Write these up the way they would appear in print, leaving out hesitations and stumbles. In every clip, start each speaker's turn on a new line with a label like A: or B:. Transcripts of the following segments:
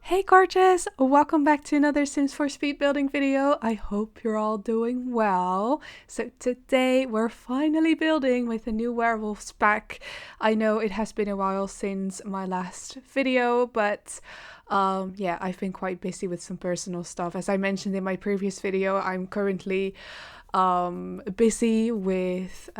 A: Hey gorgeous! Welcome back to another Sims 4 speed building video. I hope you're all doing well. So today we're finally building with a new werewolf pack. I know it has been a while since my last video, but yeah, I've been quite busy with some personal stuff. As I mentioned in my previous video, I'm currently busy with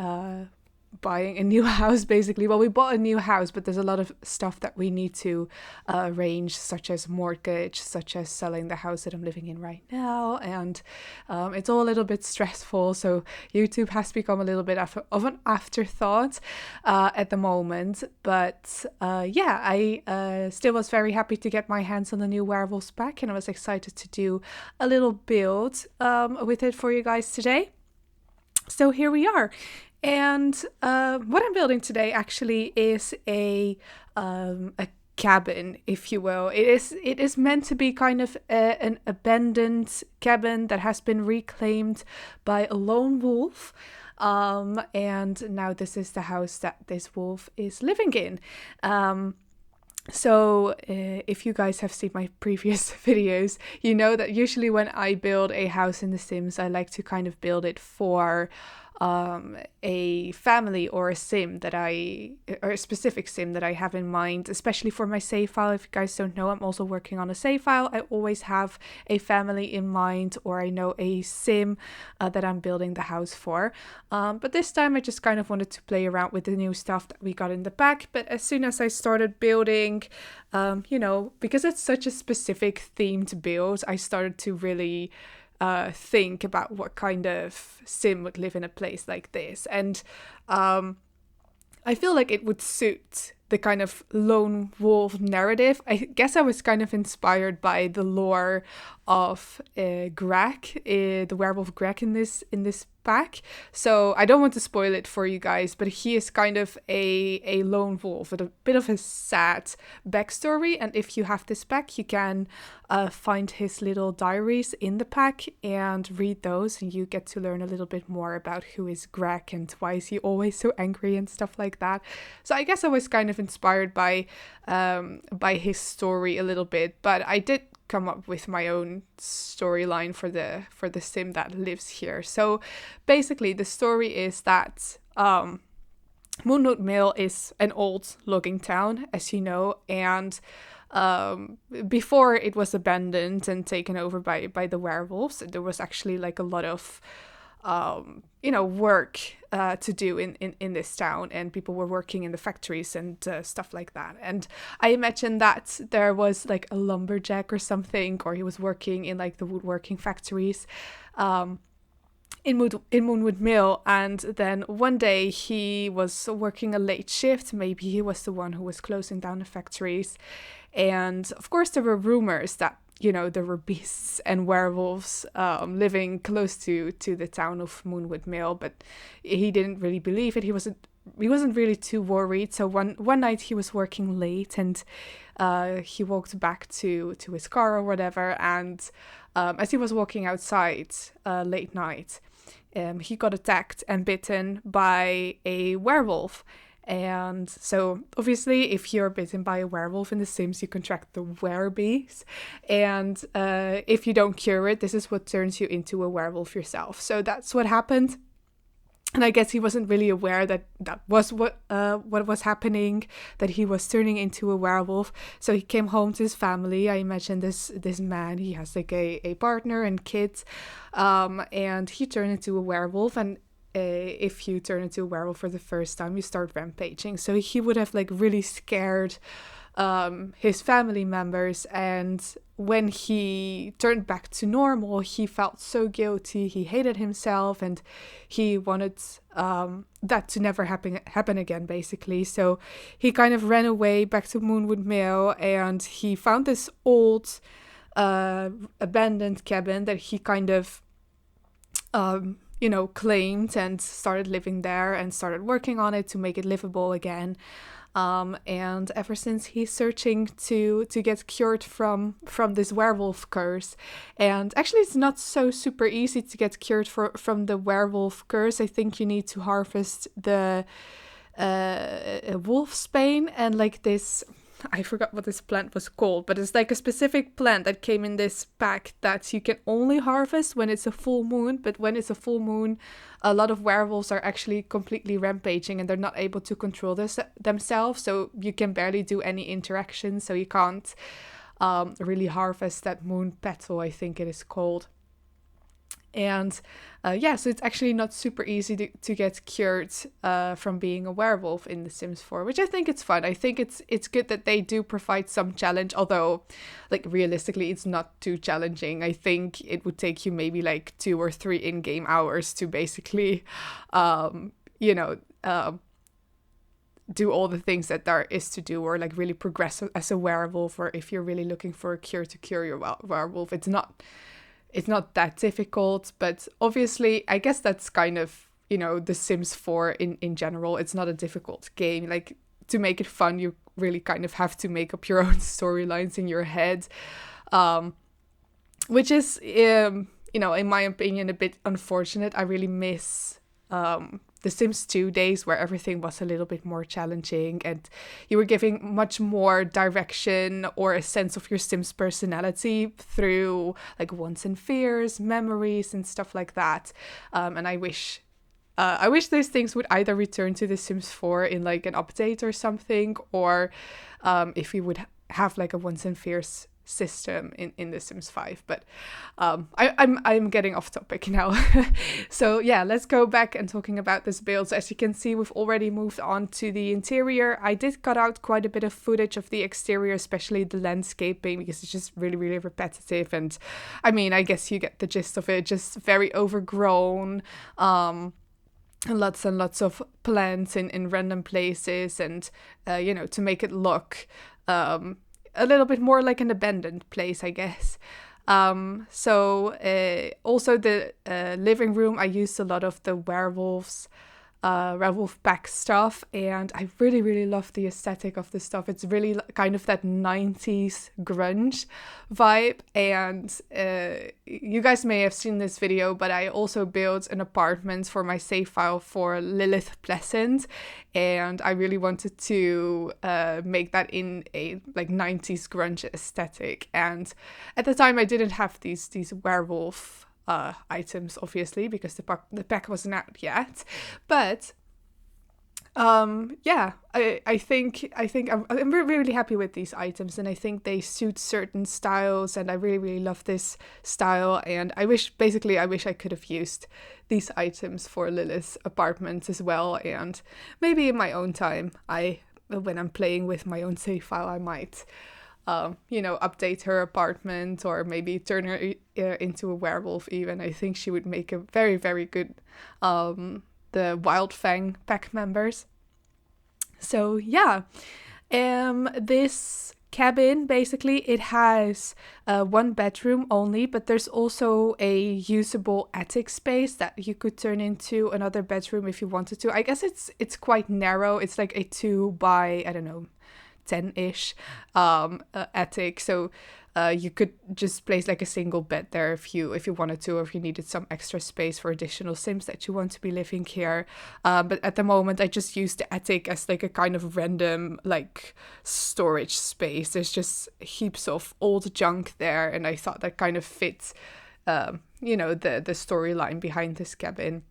A: buying a new house basically. Well, we bought a new house, but there's a lot of stuff that we need to arrange, such as mortgage, such as selling the house that I'm living in right now, and it's all a little bit stressful, so YouTube has become a little bit of an afterthought at the moment. But yeah, I still was very happy to get my hands on the new werewolves pack, and I was excited to do a little build with it for you guys today. So here we are. And what I'm building today actually is a cabin, if you will. It is meant to be kind of an abandoned cabin that has been reclaimed by a lone wolf. And now this is the house that this wolf is living in. So if you guys have seen my previous videos, you know that usually when I build a house in The Sims, I like to kind of build it for a family or a sim that or a specific sim that I have in mind, especially for my save file. If you guys don't know, I'm also working on a save file. I always have a family in mind, or I know a sim that I'm building the house for. But this time I just kind of wanted to play around with the new stuff that we got in the pack. But as soon as I started building, you know, because it's such a specific themed build, I started to really think about what kind of sim would live in a place like this. And I feel like it would suit the kind of lone wolf narrative. I guess I was kind of inspired by the lore of Greg, the werewolf Greg in this pack. So I don't want to spoil it for you guys, but he is kind of a lone wolf with a bit of a sad backstory. And if you have this pack, you can find his little diaries in the pack and read those, and you get to learn a little bit more about who is Greg and why is he always so angry and stuff like that. So I guess I was kind of inspired by his story a little bit, but I did come up with my own storyline for the sim that lives here. So basically the story is that Moonwood Mill is an old logging town, as you know, and before it was abandoned and taken over by the werewolves, there was actually like a lot of work to do in this town, and people were working in the factories and stuff like that. And I imagine that there was like a lumberjack or something, or he was working in like the woodworking factories in Moonwood Mill, and then one day he was working a late shift. Maybe he was the one who was closing down the factories, and of course there were rumors that, you know, there were beasts and werewolves living close to the town of Moonwood Mill, but he didn't really believe it. He wasn't really too worried. So one night he was working late, and he walked back to his car or whatever, and as he was walking outside late night, he got attacked and bitten by a werewolf. And so obviously if you're bitten by a werewolf in The Sims, you contract the werebees, and if you don't cure it, this is what turns you into a werewolf yourself. So that's what happened. And I guess he wasn't really aware that was what was happening, that he was turning into a werewolf. So he came home to his family. I imagine this man, he has like a partner and kids, and he turned into a werewolf. And if you turn into a werewolf for the first time, you start rampaging. So he would have like really scared his family members, and when he turned back to normal, he felt so guilty. He hated himself, and he wanted that to never happen again, basically. So he kind of ran away back to Moonwood Mill, and he found this old abandoned cabin that he kind of claimed, and started living there and started working on it to make it livable again. And ever since, he's searching to get cured from this werewolf curse. And actually, it's not so super easy to get cured from the werewolf curse. I think you need to harvest the wolfsbane and like this, I forgot what this plant was called, but it's like a specific plant that came in this pack that you can only harvest when it's a full moon. But when it's a full moon, a lot of werewolves are actually completely rampaging and they're not able to control themselves. So you can barely do any interaction. So you can't really harvest that moon petal, I think it is called. And so it's actually not super easy to get cured from being a werewolf in The Sims 4, which I think it's fun. I think it's good that they do provide some challenge, although like realistically it's not too challenging. I think it would take you maybe like 2 or 3 in-game hours to basically, do all the things that there is to do, or like really progress as a werewolf, or if you're really looking for a cure to cure your werewolf. It's not that difficult, but obviously I guess that's kind of, The Sims 4 in general. It's not a difficult game. Like, to make it fun, you really kind of have to make up your own storylines in your head, which is, in my opinion, a bit unfortunate. I really miss The Sims 2 days where everything was a little bit more challenging and you were giving much more direction or a sense of your Sims personality through like wants and fears, memories and stuff like that. And I wish those things would either return to The Sims 4 in like an update or something, or if we would have like a wants and fears system in The Sims 5, but I'm getting off topic now. So yeah, let's go back and talking about this build. So as you can see, we've already moved on to the interior. I did cut out quite a bit of footage of the exterior, especially the landscaping, because it's just really, really repetitive. And I mean, I guess you get the gist of it, just very overgrown, and lots of plants in random places, and to make it look a little bit more like an abandoned place, I guess. Also the living room, I used a lot of the werewolf pack stuff, and I really, really love the aesthetic of the stuff. It's really kind of that 90s grunge vibe, and you guys may have seen this video, but I also built an apartment for my save file for Lilith Pleasant, and I really wanted to make that in a like 90s grunge aesthetic. And at the time I didn't have these werewolf items, obviously, because the pack wasn't out yet, but I think I'm really happy with these items, and I think they suit certain styles, and I really, really love this style. And I wish I could have used these items for Lilith's apartment as well, and maybe in my own time, when I'm playing with my own save file, I might update her apartment, or maybe turn her into a werewolf even. I think she would make a very, very good the Wild Fang pack members. So yeah, this cabin, basically it has 1 bedroom only, but there's also a usable attic space that you could turn into another bedroom if you wanted to. I guess it's quite narrow. It's like a 2 by, I don't know, 10-ish attic, so you could just place like a single bed there if you wanted to, or if you needed some extra space for additional Sims that you want to be living here. But at the moment I just use the attic as like a kind of random like storage space. There's just heaps of old junk there, and I thought that kind of fits the storyline behind this cabin.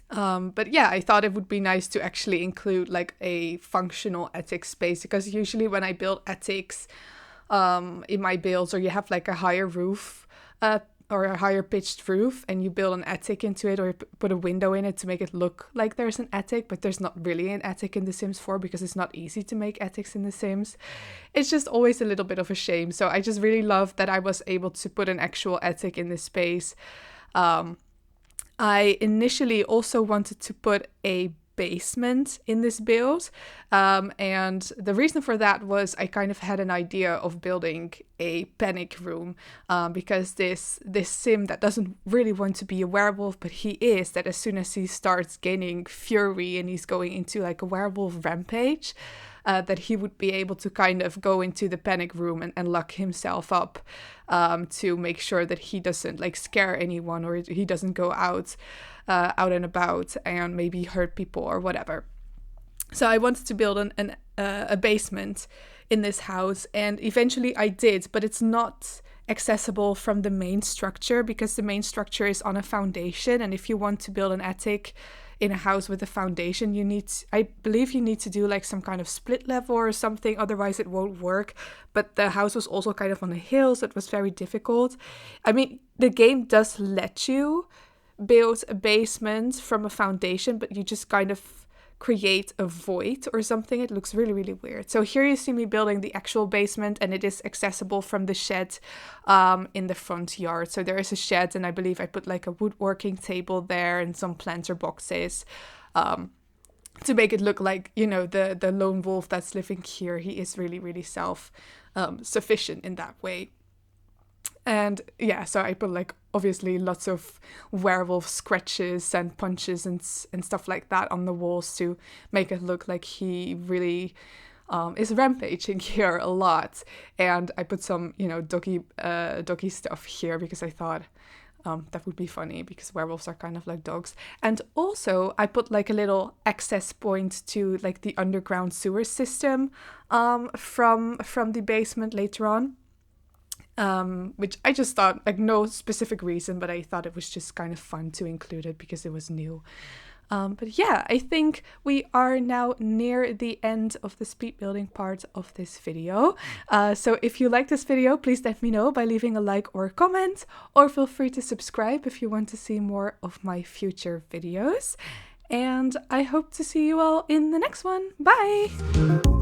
A: But yeah, I thought it would be nice to actually include like a functional attic space, because usually when I build attics in my builds, or you have like a higher roof or a higher pitched roof, and you build an attic into it, or you put a window in it to make it look like there's an attic, but there's not really an attic in The Sims 4 because it's not easy to make attics in The Sims. It's just always a little bit of a shame. So I just really love that I was able to put an actual attic in this space. I initially also wanted to put a basement in this build, and the reason for that was I kind of had an idea of building a panic room, because this sim that doesn't really want to be a werewolf, but he is, that as soon as he starts gaining fury and he's going into like a werewolf rampage, that he would be able to kind of go into the panic room and lock himself up, to make sure that he doesn't like scare anyone, or he doesn't go out and about and maybe hurt people or whatever. So I wanted to build a basement in this house, and eventually I did, but it's not accessible from the main structure because the main structure is on a foundation, and if you want to build an attic in a house with a foundation, I believe you need to do like some kind of split level or something, otherwise it won't work. But the house was also kind of on a hill, so it was very difficult. I mean, the game does let you build a basement from a foundation, but you just kind of create a void or something. It looks really, really weird. So here you see me building the actual basement, and it is accessible from the shed in the front yard. So there is a shed, and I believe I put like a woodworking table there and some planter boxes to make it look like, you know, the lone wolf that's living here. He is really, really self-sufficient in that way. And yeah, so I put like obviously lots of werewolf scratches and punches and stuff like that on the walls to make it look like he really is rampaging here a lot. And I put some, you know, doggy stuff here because I thought that would be funny because werewolves are kind of like dogs. And also I put like a little access point to like the underground sewer system from the basement later on. Which I just thought, like, no specific reason, but I thought it was just kind of fun to include it because it was new. But yeah, I think we are now near the end of the speed building part of this video. So if you like this video, please let me know by leaving a like or a comment, or feel free to subscribe if you want to see more of my future videos. And I hope to see you all in the next one. Bye!